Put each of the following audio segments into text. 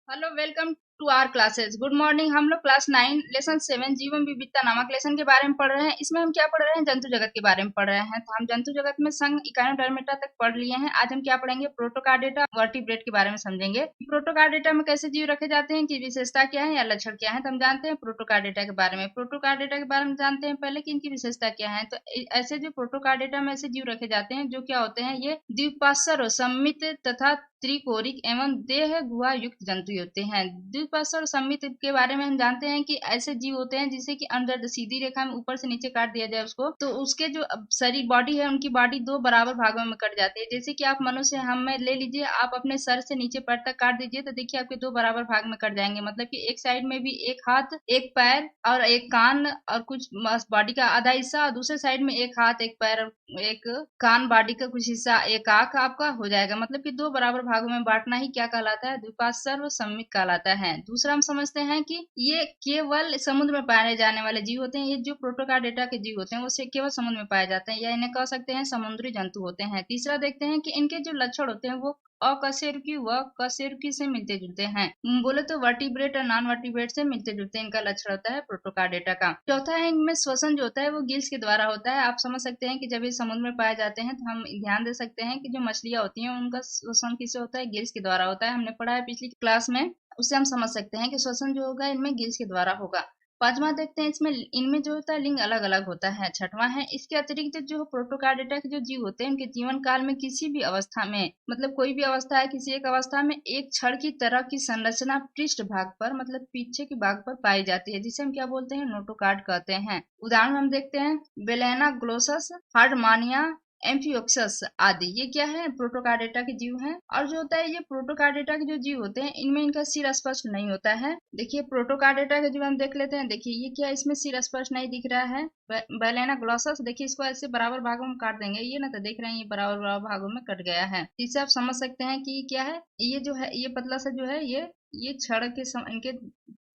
Hello, welcome to our classes. Good morning. हम लोग class 9 lesson 7 जीवन विविधता नामक लेसन के बारे में पढ़ रहे हैं। इसमें हम क्या पढ़ रहे हैं? जंतु जगत के बारे में पढ़ रहे हैं। तो हम जंतु जगत में संघ इकाइनोडर्मेटा तक पढ़ लिए हैं। आज हम क्या पढ़ेंगे? प्रोटोकार्डेटा वर्टिब्रेट के बारे में समझेंगे। प्रोटोकार्डेटा में कैसे जीव रखे जाते हैं, की विशेषता क्या है या लक्षण क्या है, तो हम जानते हैं प्रोटोकार्डेटा के बारे में। प्रोटोकार्डेटा के बारे में जानते हैं पहले कि इनकी विशेषता क्या है। तो ऐसे जो प्रोटोकार्डेटा में ऐसे जीव रखे जाते हैं जो क्या होते हैं, ये द्विपार्श्व सममित तथा त्रिकोरिक एवं देह गुहा युक्त जंतु होते हैं। द्विपार्श्व सममित के बारे में हम जानते हैं कि ऐसे जीव होते हैं जिसे कि अंदर सीधी रेखा में ऊपर से नीचे काट दिया जाए उसको, तो उसके जो शरीर बॉडी है, उनकी बॉडी दो बराबर भागों में कट जाती है। जैसे कि आप मनुष्य हमें ले लीजिए, आप अपने सर से नीचे पैर तक काट दीजिए तो देखिए आपके दो बराबर भाग में कट जाएंगे। मतलब कि एक साइड में भी एक हाथ, एक पैर और एक कान और कुछ बॉडी का आधा हिस्सा, और दूसरे साइड में एक हाथ, एक पैर, एक कान, बॉडी का कुछ हिस्सा, एक आंख आपका हो जाएगा। मतलब कि दो बराबर भागों में बांटना ही क्या कहलाता है? द्विपार्श्व सममित कहलाता है। दूसरा हम समझते हैं कि ये केवल समुद्र में पाए जाने वाले जीव होते हैं। ये जो प्रोटोकार्डेटा के जीव होते हैं वो केवल समुद्र में पाए जाते हैं, या इन्हें कह सकते हैं समुद्री जंतु होते हैं। तीसरा देखते हैं कि इनके जो लक्षण होते हैं वो अकशेरुकी व कशेरुकी से मिलते जुलते हैं। बोले तो वर्टिब्रेट और नॉन वर्टिब्रेट से मिलते जुलते इनका लक्षण होता है प्रोटोकार्डेटा का। चौथा है, इनमें श्वसन जो होता है वो गिल्स के द्वारा होता है। आप समझ सकते हैं कि जब ये समुद्र में पाए जाते हैं तो हम ध्यान दे सकते हैं कि जो मछलियां होती हैं उनका श्वसन किससे होता है? गिल्स के द्वारा होता है। हमने पढ़ा है पिछली क्लास में, उससे हम समझ सकते हैं कि श्वसन जो होगा इनमें गिल्स के द्वारा होगा। पांचवा देखते हैं, इसमें इनमें जो होता है लिंग अलग अलग होता है। छठवां है, इसके अतिरिक्त जो प्रोटोकार्डेटा के जो जीव होते हैं उनके जीवन काल में किसी भी अवस्था में, मतलब कोई भी अवस्था है, किसी एक अवस्था में एक छड़ की तरह की संरचना पृष्ठ भाग पर, मतलब पीछे के भाग पर पाई जाती है, जिसे हम क्या बोलते हैं? नोटोकार्ड कहते हैं। उदाहरण हम देखते हैं, बेलेना ग्लोसस, हार्डमानिया, एम्फियोक्सस आदि। ये क्या है? प्रोटोकार्डेटा के जीव हैं। और जो होता है, ये प्रोटोकार्डेटा के जो जीव होते हैं इनमें इनका सिर स्पष्ट नहीं होता है। देखिए प्रोटोकार्डेटा के जीव हम देख लेते हैं। देखिए ये क्या, इसमें सिर स्पष्ट नहीं दिख रहा है। बैलेना ग्लॉसस, देखिए इसको ऐसे बराबर भागों में काट देंगे, ये ना तो देख रहे हैं ये बराबर बराबर भागों में कट गया है। इससे आप समझ सकते हैं कि क्या है, ये जो है, ये पतला सा जो है, ये छड़ के इनके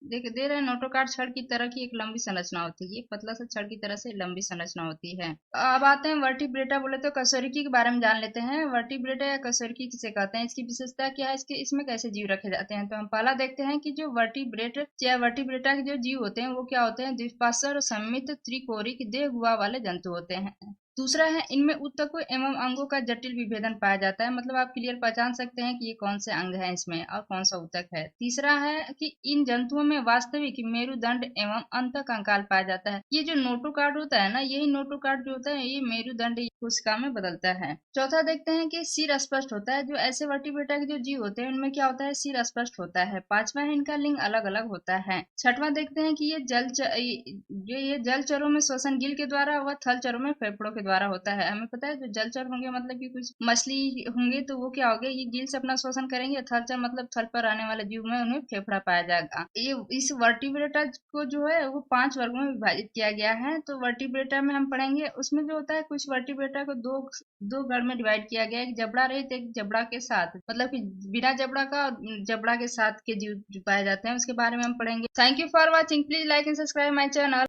देख दे रहे हैं। नोटोकार्ड छड़ की तरह की एक लंबी संरचना होती है। ये पतला सा छड़ की तरह से लंबी संरचना होती है। अब आते हैं वर्टिब्रेटा। बोले तो कशेरुकी के बारे में जान लेते हैं। वर्टिब्रेटा या कशेरुकी किसे कहते हैं, इसकी विशेषता क्या है, इसके इसमें कैसे जीव रखे जाते हैं। तो हम पहला देखते हैं कि जो वर्टिब्रेट या वर्टिब्रेटा के जो जीव होते हैं वो क्या होते हैं? द्विपार्श्व सममित त्रिकोरिक देह गुहा वाले जंतु होते हैं। दूसरा है, इनमें ऊतकों एवं अंगों का जटिल विभेदन पाया जाता है। मतलब आप क्लियर पहचान सकते हैं कि ये कौन से अंग है इसमें और कौन सा ऊतक है। तीसरा है कि इन जंतुओं में वास्तविक मेरुदंड एवं अंतःकंकाल पाया जाता है। ये जो नोटोकार्ड होता है ना, यही नोटोकार्ड जो होता है ये मेरुदंड कोशिका में बदलता है। चौथा देखते हैं कि सिर स्पष्ट होता है। जो ऐसे वर्टिब्रेटा के जो जीव होते हैं उनमें क्या होता है? सिर स्पष्ट होता है। पांचवा है, इनका लिंग अलग अलग होता है। छठवां देखते हैं कि ये जलचरों में श्वसन गिल के द्वारा व थलचरों में फेफड़ों के द्वारा होता है। हमें पता है जो जलचर होंगे मतलब कि कुछ मछली होंगे तो वो क्या होंगे, ये गिल से अपना श्वसन करेंगे। थलचर मतलब थल पर आने वाले जीव में उन्हें फेफड़ा पाया जाएगा। ये इस वर्टिब्रेटा को जो है वो 5 वर्गों में विभाजित किया गया है। तो वर्टिब्रेटा में हम पढ़ेंगे, उसमें जो होता है कुछ वर्टिब्रेटा को दो गण में डिवाइड किया गया है, एक जबड़ा रहित, एक जबड़ा के साथ, मतलब कि बिना जबड़ा का और जबड़ा के साथ के जीव पाए जाते हैं, उसके बारे में हम पढ़ेंगे। Thank you for watching. Please like and subscribe my channel.